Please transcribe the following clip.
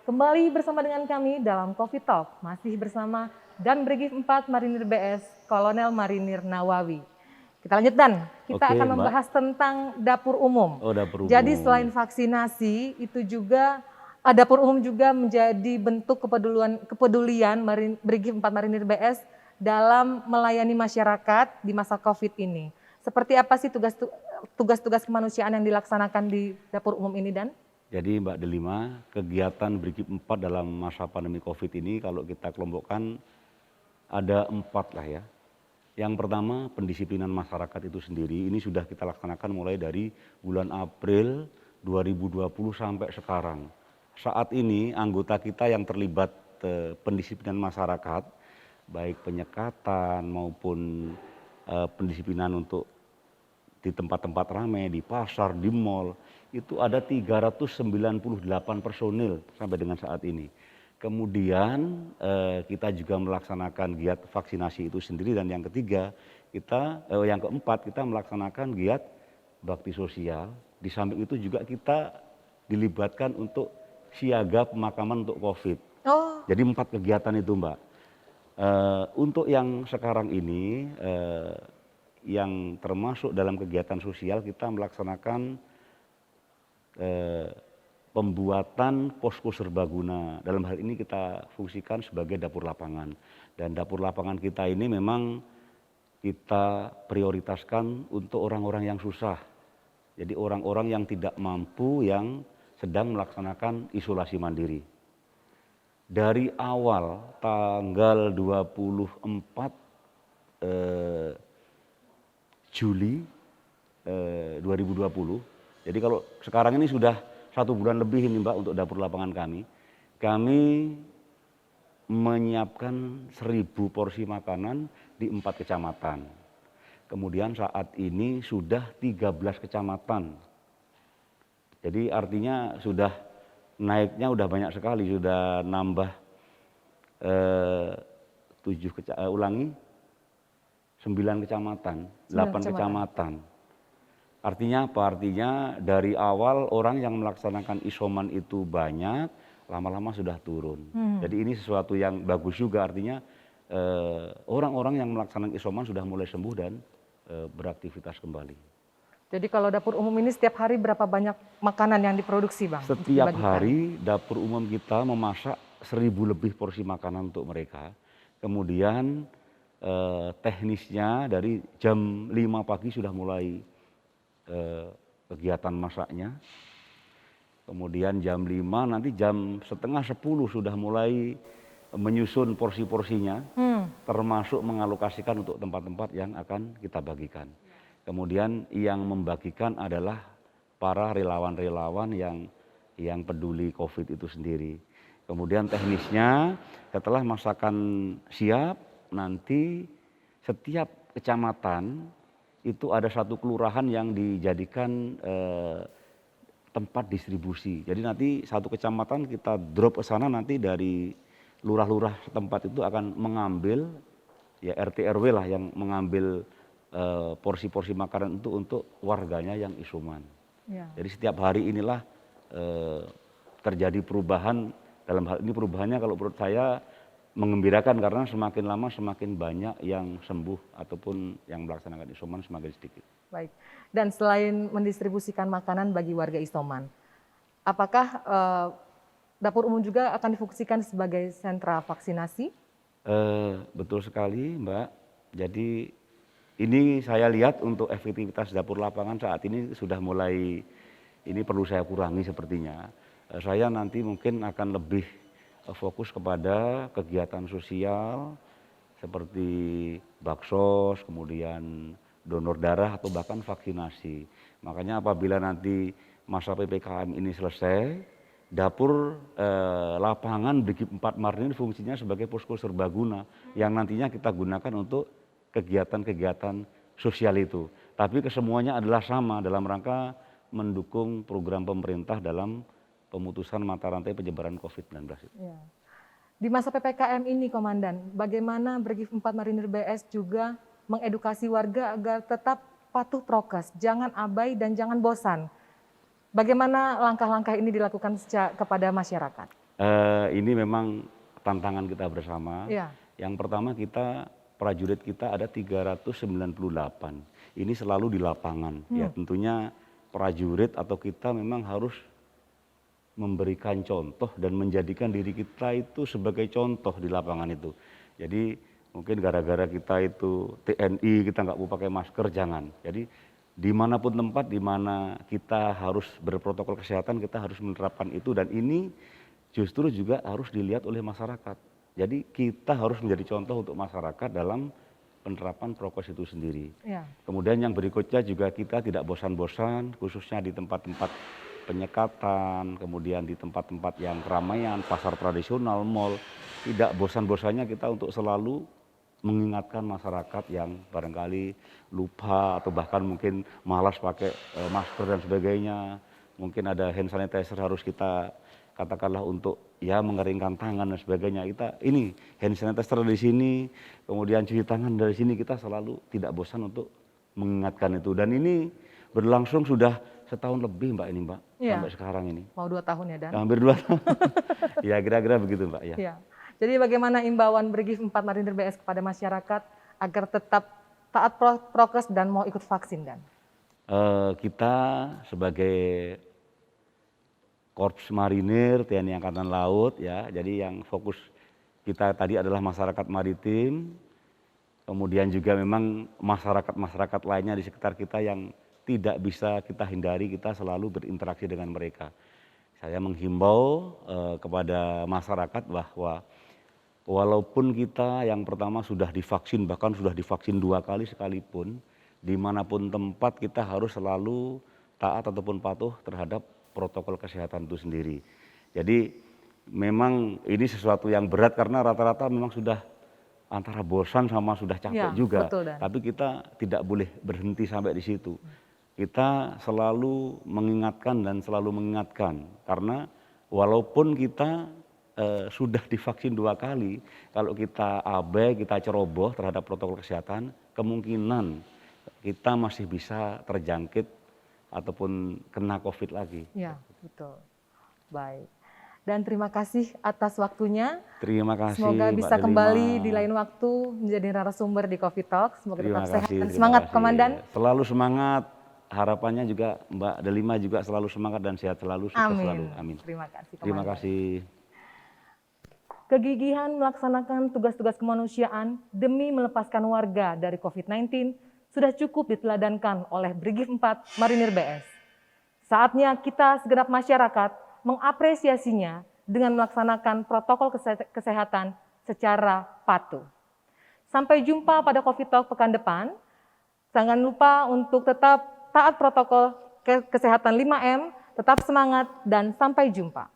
Kembali bersama dengan kami dalam Coffee Talk, masih bersama Dan Brigif 4 Marinir BS, Kolonel Marinir Nawawi. Kita lanjut Dan, kita Oke, akan Mbak. membahas tentang dapur umum. Oh, dapur Jadi umum. selain vaksinasi, itu juga dapur umum juga menjadi bentuk kepedulian Brigif 4 Marinir BS dalam melayani masyarakat di masa COVID ini. Seperti apa sih tugas-tugas kemanusiaan yang dilaksanakan di dapur umum ini, Dan? Jadi Mbak Delima, kegiatan Brigif 4 dalam masa pandemi COVID ini kalau kita kelompokkan ada 4 lah ya. Yang pertama pendisiplinan masyarakat itu sendiri, ini sudah kita laksanakan mulai dari bulan April 2020 sampai sekarang. Saat ini anggota kita yang terlibat pendisiplinan masyarakat, baik penyekatan maupun pendisiplinan untuk di tempat-tempat ramai, di pasar, di mal, itu ada 398 personil sampai dengan saat ini. Kemudian kita juga melaksanakan giat vaksinasi itu sendiri, dan yang ketiga yang keempat kita melaksanakan giat bakti sosial. Di samping itu juga kita dilibatkan untuk siaga pemakaman untuk COVID. Oh, Jadi 4 kegiatan itu, Mbak. Untuk yang sekarang ini yang termasuk dalam kegiatan sosial, kita melaksanakan pembuatan posko serbaguna. Dalam hal ini kita fungsikan sebagai dapur lapangan. Dan dapur lapangan kita ini memang kita prioritaskan untuk orang-orang yang susah. Jadi orang-orang yang tidak mampu, yang sedang melaksanakan isolasi mandiri. Dari awal tanggal 24 Juli 2020. Jadi kalau sekarang ini sudah 1 bulan lebih ini Mbak untuk dapur lapangan kami. Kami menyiapkan 1000 porsi makanan di 4 kecamatan. Kemudian saat ini sudah 13 kecamatan. Jadi artinya sudah naiknya udah banyak sekali, sudah nambah 9 kecamatan, 8 kecamatan. Artinya apa? Artinya dari awal orang yang melaksanakan isoman itu banyak, lama-lama sudah turun. Jadi ini sesuatu yang bagus juga, artinya orang-orang yang melaksanakan isoman sudah mulai sembuh dan beraktivitas kembali. jadi kalau dapur umum ini setiap hari berapa banyak makanan yang diproduksi, Bang? Setiap hari dapur umum kita memasak 1000 lebih porsi makanan untuk mereka. Kemudian teknisnya dari jam 5 pagi sudah mulai kegiatan masaknya. Kemudian jam 5, nanti jam setengah 10 sudah mulai menyusun porsi-porsinya, termasuk mengalokasikan untuk tempat-tempat yang akan kita bagikan. Kemudian yang membagikan adalah para relawan-relawan yang peduli COVID itu sendiri. Kemudian teknisnya setelah masakan siap, nanti setiap kecamatan itu ada 1 kelurahan yang dijadikan tempat distribusi. Jadi nanti 1 kecamatan kita drop ke sana, nanti dari lurah-lurah setempat itu akan mengambil, ya RT RW lah yang mengambil porsi-porsi makanan itu untuk warganya yang isoman. Ya. Jadi setiap hari inilah terjadi perubahan. Dalam hal ini perubahannya kalau menurut saya mengembirakan, karena semakin lama semakin banyak yang sembuh ataupun yang melaksanakan isoman semakin sedikit. Baik. Dan selain mendistribusikan makanan bagi warga isoman, apakah dapur umum juga akan difungsikan sebagai sentra vaksinasi? Betul sekali, Mbak. Jadi ini saya lihat untuk efektivitas dapur lapangan saat ini sudah mulai, ini perlu saya kurangi sepertinya. Saya nanti mungkin akan lebih fokus kepada kegiatan sosial seperti baksos, kemudian donor darah atau bahkan vaksinasi. Makanya apabila nanti masa PPKM ini selesai, dapur lapangan Brigif 4 Marinir fungsinya sebagai posko serbaguna yang nantinya kita gunakan untuk kegiatan-kegiatan sosial itu. Tapi kesemuanya adalah sama dalam rangka mendukung program pemerintah dalam pemutusan mata rantai penyebaran COVID-19. Ya. Di masa PPKM ini, Komandan, bagaimana Brigif 4 Marinir BS juga mengedukasi warga agar tetap patuh prokes, jangan abai dan jangan bosan. Bagaimana langkah-langkah ini dilakukan kepada masyarakat? Ini memang tantangan kita bersama. Iya. Yang pertama prajurit kita ada 398. Ini selalu di lapangan. Ya tentunya prajurit atau kita memang harus memberikan contoh dan menjadikan diri kita itu sebagai contoh di lapangan itu. Jadi mungkin gara-gara kita itu TNI kita nggak mau pakai masker, jangan. Jadi dimanapun tempat di mana kita harus berprotokol kesehatan kita harus menerapkan itu, dan ini justru juga harus dilihat oleh masyarakat. Jadi kita harus menjadi contoh untuk masyarakat dalam penerapan prokes itu sendiri. Ya. Kemudian yang berikutnya juga kita tidak bosan-bosan, khususnya di tempat-tempat penyekatan, kemudian di tempat-tempat yang keramaian, pasar tradisional, mal, tidak bosan-bosannya kita untuk selalu mengingatkan masyarakat yang barangkali lupa atau bahkan mungkin malas pakai masker dan sebagainya. Mungkin ada hand sanitizer harus kita katakanlah untuk ya mengeringkan tangan dan sebagainya. Kita ini hand sanitizer di sini, kemudian cuci tangan dari sini, kita selalu tidak bosan untuk mengingatkan itu. Dan ini berlangsung sudah setahun lebih Mbak ini Mbak, Iya. sampai sekarang ini. Mau 2 tahun ya, Dan? Hampir 2 tahun. Ya kira-kira begitu Mbak ya. Iya. Jadi bagaimana imbauan Brigif 4 Marinir BS kepada masyarakat agar tetap taat prokes dan mau ikut vaksin, Dan? Kita sebagai Korps Marinir TNI Angkatan Laut ya, jadi yang fokus kita tadi adalah masyarakat maritim, kemudian juga memang masyarakat lainnya di sekitar kita yang tidak bisa kita hindari, kita selalu berinteraksi dengan mereka. Saya menghimbau kepada masyarakat bahwa walaupun kita yang pertama sudah divaksin, bahkan sudah divaksin 2 kali sekalipun, dimanapun tempat kita harus selalu taat ataupun patuh terhadap protokol kesehatan itu sendiri. Jadi memang ini sesuatu yang berat karena rata-rata memang sudah antara bosan sama sudah capek Ya, juga. betul, Dan. Tapi kita tidak boleh berhenti sampai di situ. Kita selalu mengingatkan dan selalu mengingatkan karena walaupun kita sudah divaksin 2 kali, kalau kita abai, kita ceroboh terhadap protokol kesehatan, kemungkinan kita masih bisa terjangkit ataupun kena COVID lagi. Ya, betul. Baik. Dan terima kasih atas waktunya. Terima kasih. Semoga Mbak bisa Delima. kembali di lain waktu menjadi narasumber di Coffee Talk. Semoga Terima tetap sehat kasih, dan terima semangat, kasih. Komandan. Selalu semangat. Harapannya juga Mbak Delima juga selalu semangat dan sehat selalu, sukses selalu. Amin. Terima kasih, Komandan. Terima kasih. Kegigihan melaksanakan tugas-tugas kemanusiaan demi melepaskan warga dari COVID-19 sudah cukup diteladankan oleh Brigif 4 Marinir BS. Saatnya kita segenap masyarakat mengapresiasinya dengan melaksanakan protokol kesehatan secara patuh. Sampai jumpa pada Coffee Talk pekan depan. Jangan lupa untuk tetap taat protokol kesehatan 5M, tetap semangat, dan sampai jumpa.